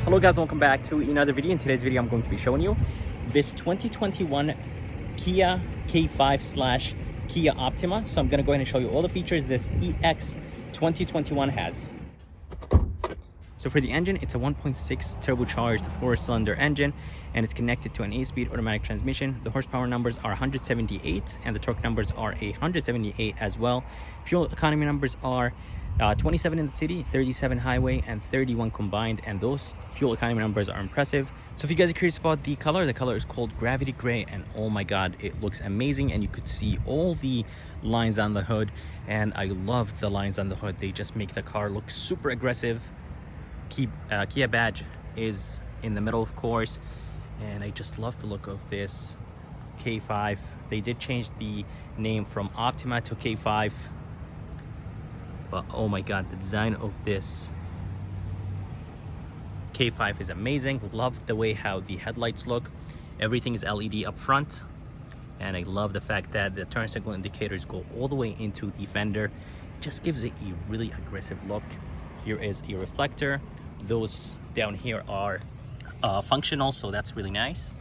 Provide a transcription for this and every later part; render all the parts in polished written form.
Hello guys, welcome back to another video. In today's video I'm going to be showing you this 2021 Kia K5 / Kia Optima. So I'm going to go ahead and show you all the features this EX 2021 has. So for the engine, it's a 1.6 turbocharged 4-cylinder engine, and it's connected to an 8-speed automatic transmission. The horsepower numbers are 178 and the torque numbers are 178 as well. Fuel economy numbers are 27 in the city, 37 highway, and 31 combined, and those fuel economy numbers are impressive. So if you guys are curious about the color is called Gravity Gray, and oh my god, it looks amazing. And you could see all the lines on the hood, and I love the lines on the hood. They just make the car look super aggressive. Kia badge is in the middle, of course, and I just love the look of this K5. They did change the name from Optima to K5, but oh my god, the design of this K5 is amazing. Love the way how the headlights look. Everything is LED up front, and I love the fact that the turn signal indicators go all the way into the fender. It just gives it a really aggressive look. Here is a reflector. Those down here are functional, so that's really nice.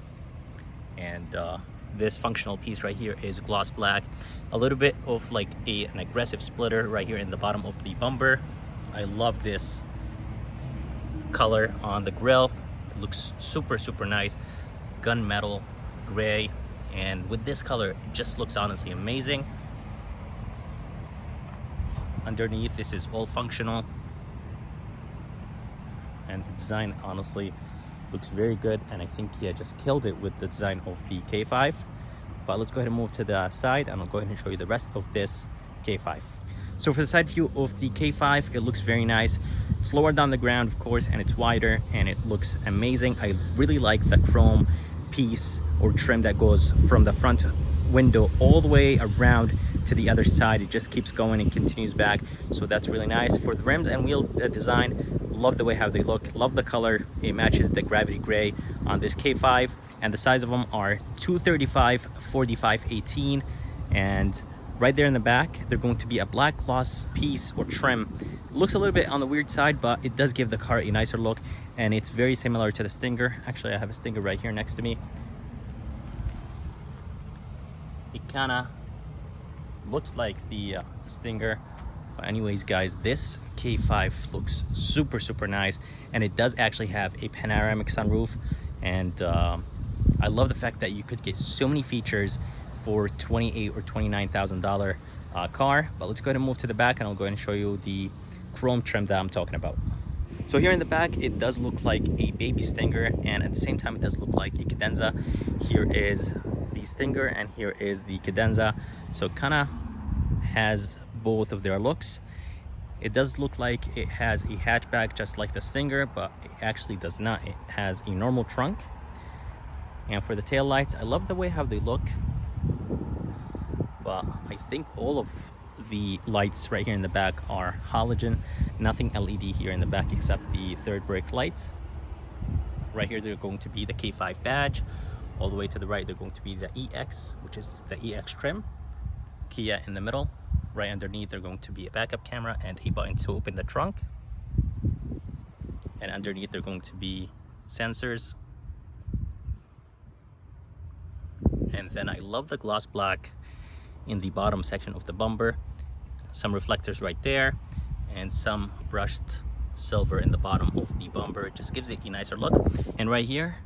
And this functional piece right here is gloss black. A little bit of like an aggressive splitter right here in the bottom of the bumper. I love this color on the grille. It looks super nice. Gunmetal gray, and with this color it just looks honestly amazing. Underneath, this is all functional, and the design honestly looks very good, and I think Kia just killed it with the design of the K5. But let's go ahead and move to the side, and I'll go ahead and show you the rest of this K5. So for the side view of the K5, it looks very nice. It's lower down the ground, of course, and it's wider, and it looks amazing. I really like the chrome piece or trim that goes from the front window all the way around to the other side. It just keeps going and continues back, so that's really nice. For the rims and wheel design, love the way how they look, love the color. It matches the Gravity Gray on this K5, and the size of them are 235 45 18, and right there in the back they're going to be a black gloss piece or trim. It looks a little bit on the weird side, but it does give the car a nicer look, and it's very similar to the Stinger. Actually, I have a Stinger right here next to me. It kind of looks like the Stinger. But anyways guys, this K5 looks super nice, and it does actually have a panoramic sunroof, and I love the fact that you could get so many features for $28,000 or $29,000 car. But let's go ahead and move to the back, and I'll go ahead and show you the chrome trim that I'm talking about. So here in the back, it does look like a baby Stinger, and at the same time it does look like a cadenza. Here is the Stinger and here is the cadenza, so it kind of has both of their looks. It does look like it has a hatchback just like the Stinger, but it actually does not. It has a normal trunk. And for the tail lights, I love the way how they look, but I think all of the lights right here in the back are halogen, nothing LED here in the back except the third brake lights. Right here they're going to be the K5 badge. All the way to the right they're going to be the EX, which is the EX trim. Kia in the middle. Right underneath they're going to be a backup camera and a button to open the trunk, and underneath they're going to be sensors. And then I love the gloss black in the bottom section of the bumper, some reflectors right there, and some brushed silver in the bottom of the bumper. It just gives it a nicer look. And right here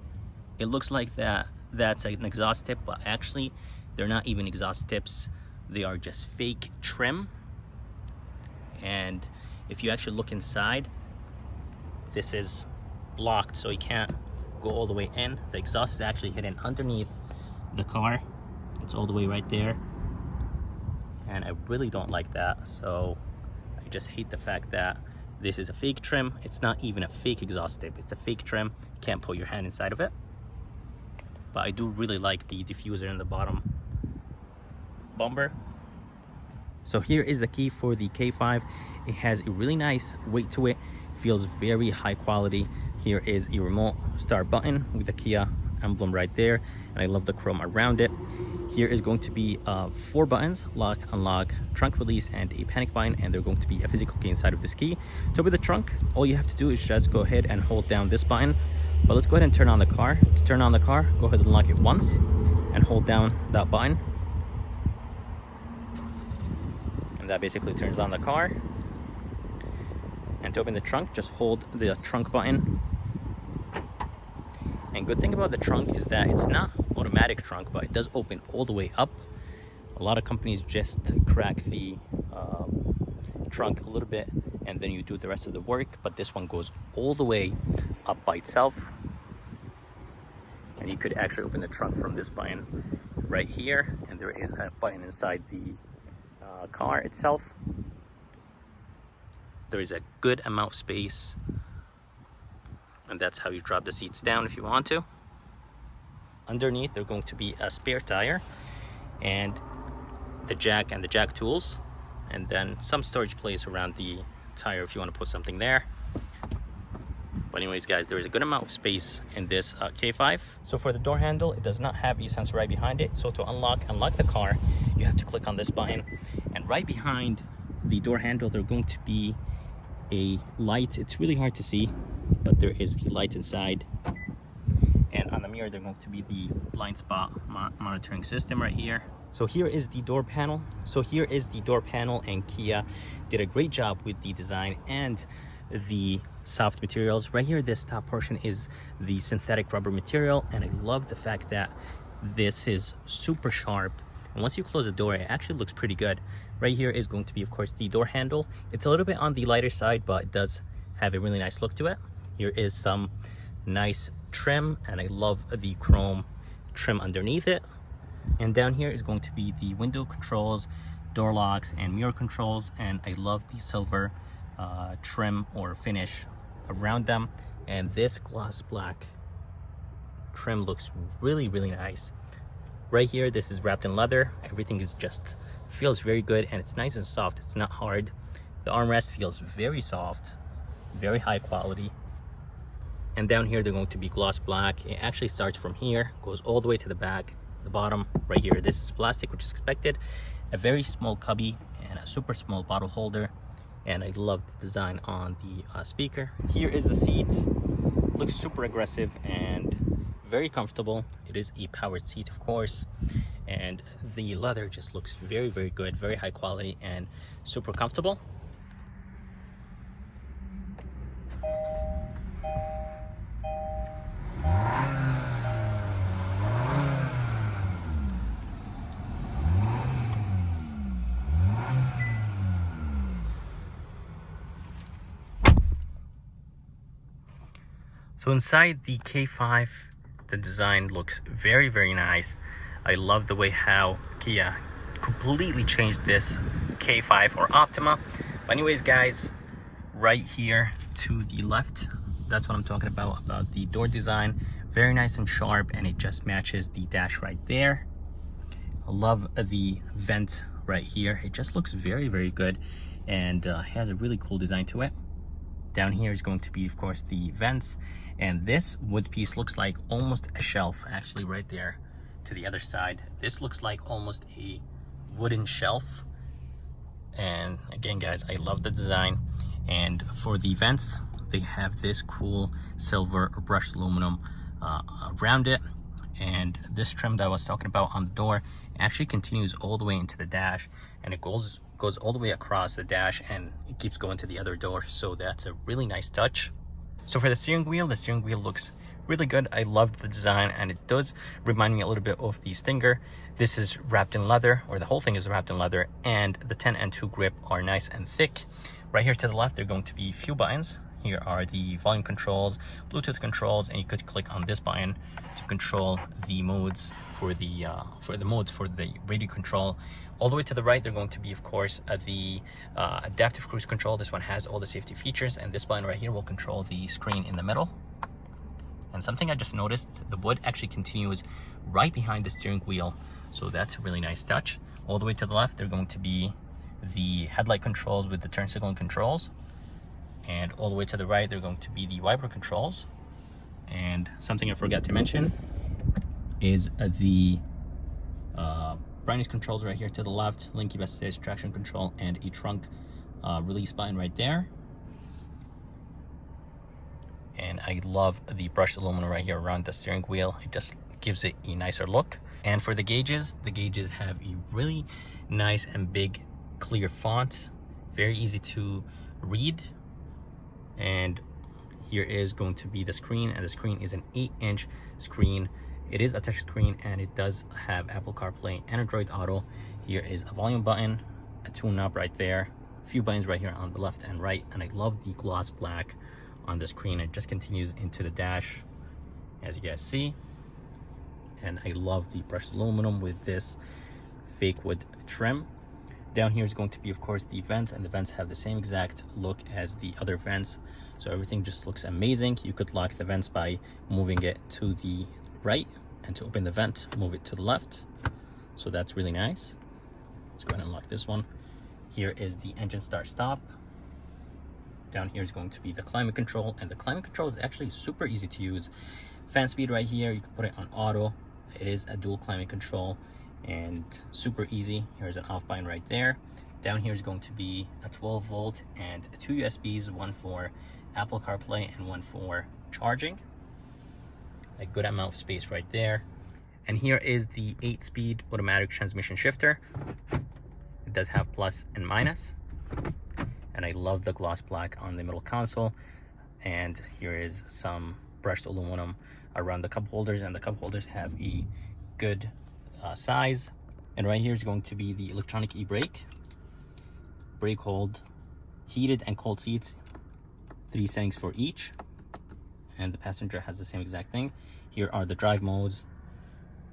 it looks like that's an exhaust tip, but actually they're not even exhaust tips. They are just fake trim. And if you actually look inside, this is locked, so you can't go all the way in. The exhaust is actually hidden underneath the car. It's all the way right there, and I really don't like that. So I just hate the fact that this is a fake trim. It's not even a fake exhaust tip, it's a fake trim. You can't put your hand inside of it. But I do really like the diffuser in the bottom bumper. So here is the key for the K5. It has a really nice weight to it, feels very high quality. Here is a remote start button with the Kia emblem right there, and I love the chrome around it. Here is going to be 4 buttons: lock, unlock, trunk release, and a panic button, and they're going to be a physical key inside of this key. To open the trunk, all you have to do is just go ahead and hold down this button. But let's go ahead and turn on the car. To turn on the car, go ahead and lock it once and hold down that button. And that basically turns on the car. And to open the trunk, just hold the trunk button. And good thing about the trunk is that it's not automatic trunk, but it does open all the way up. A lot of companies just crack the trunk a little bit and then you do the rest of the work, but this one goes all the way up by itself. And you could actually open the trunk from this button right here, and there is a button inside the car itself. There is a good amount of space, and that's how you drop the seats down if you want to. Underneath, there's going to be a spare tire and the jack and the jack tools, and then some storage place around the tire if you want to put something there. But anyways, guys, there is a good amount of space in this K5. So for the door handle, it does not have a sensor right behind it. So to unlock the car, you have to click on this button, and right behind the door handle, there's going to be a light. It's really hard to see, but there is a light inside. And on the mirror, there's going to be the blind spot monitoring system right here. So here is the door panel. And Kia did a great job with the design and the soft materials. Right here, this top portion is the synthetic rubber material, and I love the fact that this is super sharp. And once you close the door, it actually looks pretty good. Right here is going to be, of course, the door handle. It's a little bit on the lighter side, but it does have a really nice look to it. Here is some nice trim, and I love the chrome trim underneath it. And down here is going to be the window controls, door locks, and mirror controls, and I love the silver trim or finish around them. And this gloss black trim looks really, really nice. Right here, this is wrapped in leather. Everything is just feels very good, and it's nice and soft. It's not hard. The armrest feels very soft, very high quality. And down here, they're going to be gloss black. It actually starts from here, goes all the way to the back, the bottom right here. This is plastic, which is expected. A very small cubby and a super small bottle holder. And I love the design on the speaker. Here is the seat. Looks super aggressive and very comfortable. It is a powered seat, of course. And the leather just looks very, very good, very high quality and super comfortable. So inside the K5, the design looks very, very nice. I love the way how Kia completely changed this K5 or Optima. But anyways, guys, right here to the left, that's what I'm talking about the door design. Very nice and sharp, and it just matches the dash right there. I love the vent right here. It just looks very, very good, and has a really cool design to it. Down here is going to be, of course, the vents, and this wood piece looks like almost a shelf, actually, right there to the other side. This looks like almost a wooden shelf. And again, guys, I love the design. And for the vents, they have this cool silver or brushed aluminum around it. And this trim that I was talking about on the door actually continues all the way into the dash, and it goes all the way across the dash, and it keeps going to the other door. So that's a really nice touch. So for the steering wheel looks really good. I love the design, and it does remind me a little bit of the Stinger. This is wrapped in leather, or the whole thing is wrapped in leather, and the 10 and 2 grip are nice and thick. Right here to the left, there are going to be a few buttons. Here are the volume controls, Bluetooth controls, and you could click on this button to control the modes for the radio control. All the way to the right, they're going to be, of course, the adaptive cruise control. This one has all the safety features, and this button right here will control the screen in the middle. And something I just noticed, the wood actually continues right behind the steering wheel, so that's a really nice touch. All the way to the left, they're going to be the headlight controls with the turn signal controls. And all the way to the right, they're going to be the wiper controls. And something I forgot to mention is the Brightness controls right here to the left, link keep assist, traction control, and a trunk release button right there. And I love the brushed aluminum right here around the steering wheel. It just gives it a nicer look. And for the gauges have a really nice and big clear font, very easy to read. And here is going to be the screen, and the screen is an 8-inch screen. It is a touch screen, and it does have Apple CarPlay and Android Auto. Here is a volume button, a tune knob right there, a few buttons right here on the left and right, and I love the gloss black on the screen. It just continues into the dash, as you guys see. And I love the brushed aluminum with this fake wood trim. Down here is going to be, of course, the vents, and the vents have the same exact look as the other vents, so everything just looks amazing. You could lock the vents by moving it to the right, and to open the vent, move it to the left, so that's really nice. Let's go ahead and lock this one. Here is the engine start stop. Down here is going to be the climate control, and the climate control is actually super easy to use. Fan speed right here, you can put it on auto. It is a dual climate control and super easy. Here's an off button right there. Down here is going to be a 12 volt and 2 USBs, one for Apple CarPlay and one for charging. A good amount of space right there. And here is the 8-speed automatic transmission shifter. It does have plus and minus. And I love the gloss black on the middle console. And here is some brushed aluminum around the cup holders, and the cup holders have a good size. And right here is going to be the electronic e-brake, brake hold, heated and cold seats, 3 settings for each, and the passenger has the same exact thing. Here are the drive modes.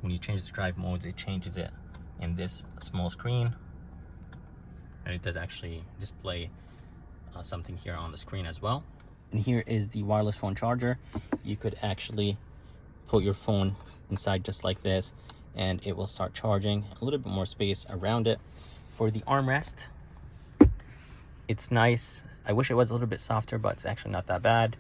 When you change the drive modes, it changes it in this small screen, and it does actually display something here on the screen as well. And here is the wireless phone charger. You could actually put your phone inside just like this, and it will start charging. A little bit more space around it. For the armrest, it's nice. I wish it was a little bit softer, but it's actually not that bad.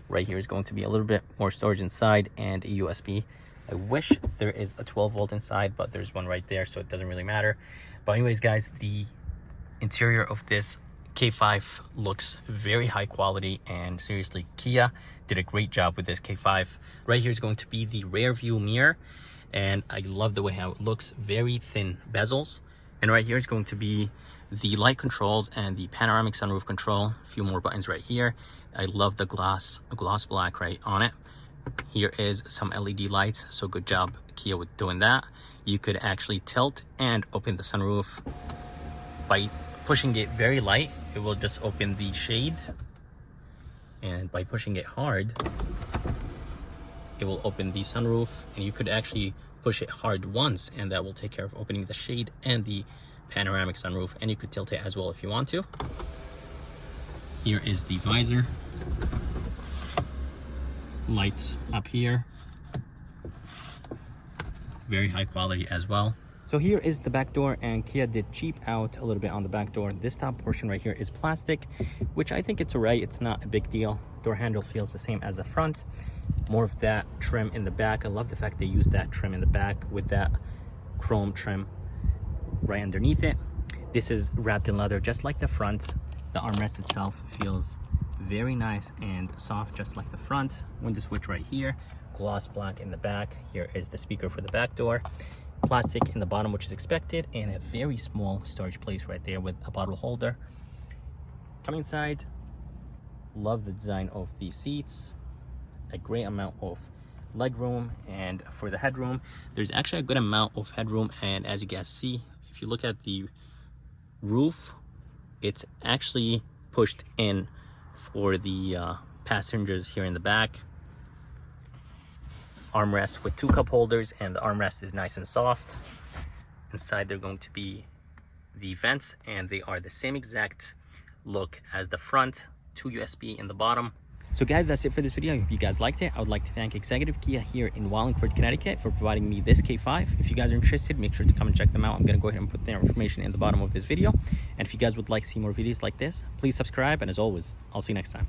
Right here is going to be a little bit more storage inside and a USB. I wish there is a 12 volt inside, but there's one right there, so it doesn't really matter. But anyways, guys, the interior of this K5 looks very high quality, and seriously, Kia did a great job with this K5. Right here is going to be the rear view mirror, and I love the way how it looks, very thin bezels. And right here is going to be the light controls and the panoramic sunroof control. A few more buttons right here. I love the gloss black right on it. Here is some LED lights, so good job Kia with doing that. You could actually tilt and open the sunroof by pushing it very light. It will just open the shade, and by pushing it hard, it will open the sunroof. And you could actually push it hard once, and that will take care of opening the shade and the panoramic sunroof. And you could tilt it as well if you want to. Here is the visor, lights up here, very high quality as well. So here is the back door, and Kia did cheap out a little bit on the back door. This top portion right here is plastic, which I think it's alright. It's not a big deal. Door handle feels the same as the front. More of that trim in the back. I love the fact they used that trim in the back with that chrome trim right underneath it. This is wrapped in leather just like the front. The armrest itself feels very nice and soft just like the front. Window switch right here, gloss black in the back. Here is the speaker for the back door. Plastic in the bottom, which is expected, and a very small storage place right there with a bottle holder. Come inside. Love the design of the seats. A great amount of leg room, and for the headroom, there's actually a good amount of headroom. And as you guys see, if you look at the roof, it's actually pushed in for the passengers here in the back. Armrest with 2 cup holders, and the armrest is nice and soft. Inside they're going to be the vents, and they are the same exact look as the front. 2 USB in the bottom. So guys, that's it for this video. I hope you guys liked it. I would like to thank Executive Kia here in Wallingford, Connecticut for providing me this K5. If you guys are interested, make sure to come and check them out. I'm going to go ahead and put their information in the bottom of this video. And if you guys would like to see more videos like this, please subscribe, and as always, I'll see you next time.